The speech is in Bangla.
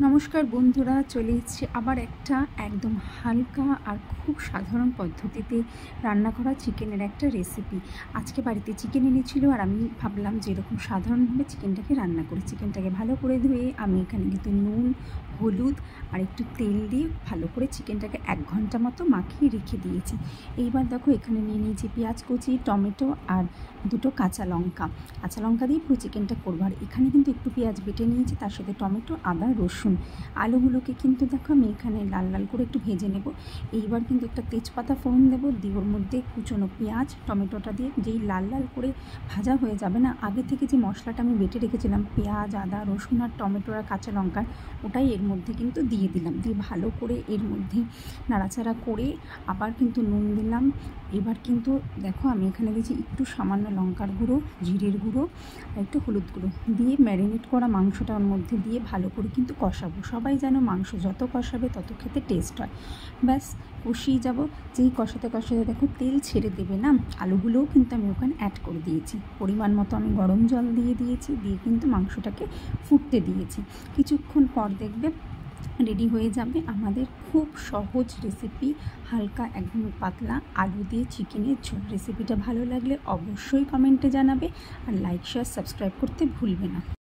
নমস্কার বন্ধুরা, চলে এসেছি আবার একটা একদম হালকা আর খুব সাধারণ পদ্ধতিতে রান্না করা চিকেনের একটা রেসিপি। আজকে বাড়িতে চিকেন এনেছিল আর আমি ভাবলাম যে এরকম সাধারণভাবে চিকেনটাকে রান্না করি। চিকেনটাকে ভালো করে ধুয়ে আমি এখানে কিন্তু নুন, হলুদ আর একটু তেল দিয়ে ভালো করে চিকেনটাকে 1 ঘন্টা মতো মাখিয়ে রেখে দিয়েছি। এইবার দেখো এখানে নিয়ে নিয়েছি পেঁয়াজ কুচি, টমেটো আর 2টো কাঁচা লঙ্কা দিয়ে পুরো চিকেনটা করবো। আর এখানে কিন্তু একটু পেঁয়াজ বেটে নিয়েছি, তার সাথে টমেটো, আদা, রসুন। আলুগুলোকে কিন্তু দেখো আমি এখানে লাল লাল করে একটু ভেজে নেব। এইবার কিন্তু একটা তেজপাতা ফোড়ন দেবো, দিয়ে ওর মধ্যে কুচনো পেঁয়াজ টমেটোটা দিয়ে যেই লাল লাল করে ভাজা হয়ে যাবে না, আগে থেকে যে মশলাটা আমি বেটে রেখেছিলাম পেঁয়াজ, আদা, রসুন আর টমেটো আর কাঁচা লঙ্কার, ওটাই এর মধ্যে কিন্তু দিয়ে দিলাম। দিয়ে ভালো করে এর মধ্যে নাড়াচাড়া করে আবার কিন্তু নুন দিলাম। এবার কিন্তু দেখো আমি এখানে দিয়েছি একটু সামান্য লঙ্কার গুঁড়ো, জিরের গুঁড়ো আর একটু হলুদ গুঁড়ো দিয়ে ম্যারিনেট করা মাংসটা ওর মধ্যে দিয়ে ভালো করে কিন্তু কষাবো। সবাই জানো মাংস যত কষাবে তত খেতে টেস্ট হয়। ব্যাস কষিয়ে যাব। যেই কষাতে কষাতে দেখো তেল ছেড়ে দেবে না, আলুগুলোও কিন্তু আমি ওখানে অ্যাড করে দিয়েছি। পরিমাণ মতো আমি গরম জল দিয়ে দিয়েছি, দিয়ে কিন্তু মাংসটাকে ফুটতে দিয়েছি। কিছুক্ষণ পর দেখবে রেডি হয়ে যাবে আমাদের খুব সহজ রেসিপি, হালকা একদম পাতলা আলু দিয়ে চিকেনের ঝোল। রেসিপিটা ভালো লাগলে অবশ্যই কমেন্টে জানাবে আর লাইক, শেয়ার, সাবস্ক্রাইব করতে ভুলবে না।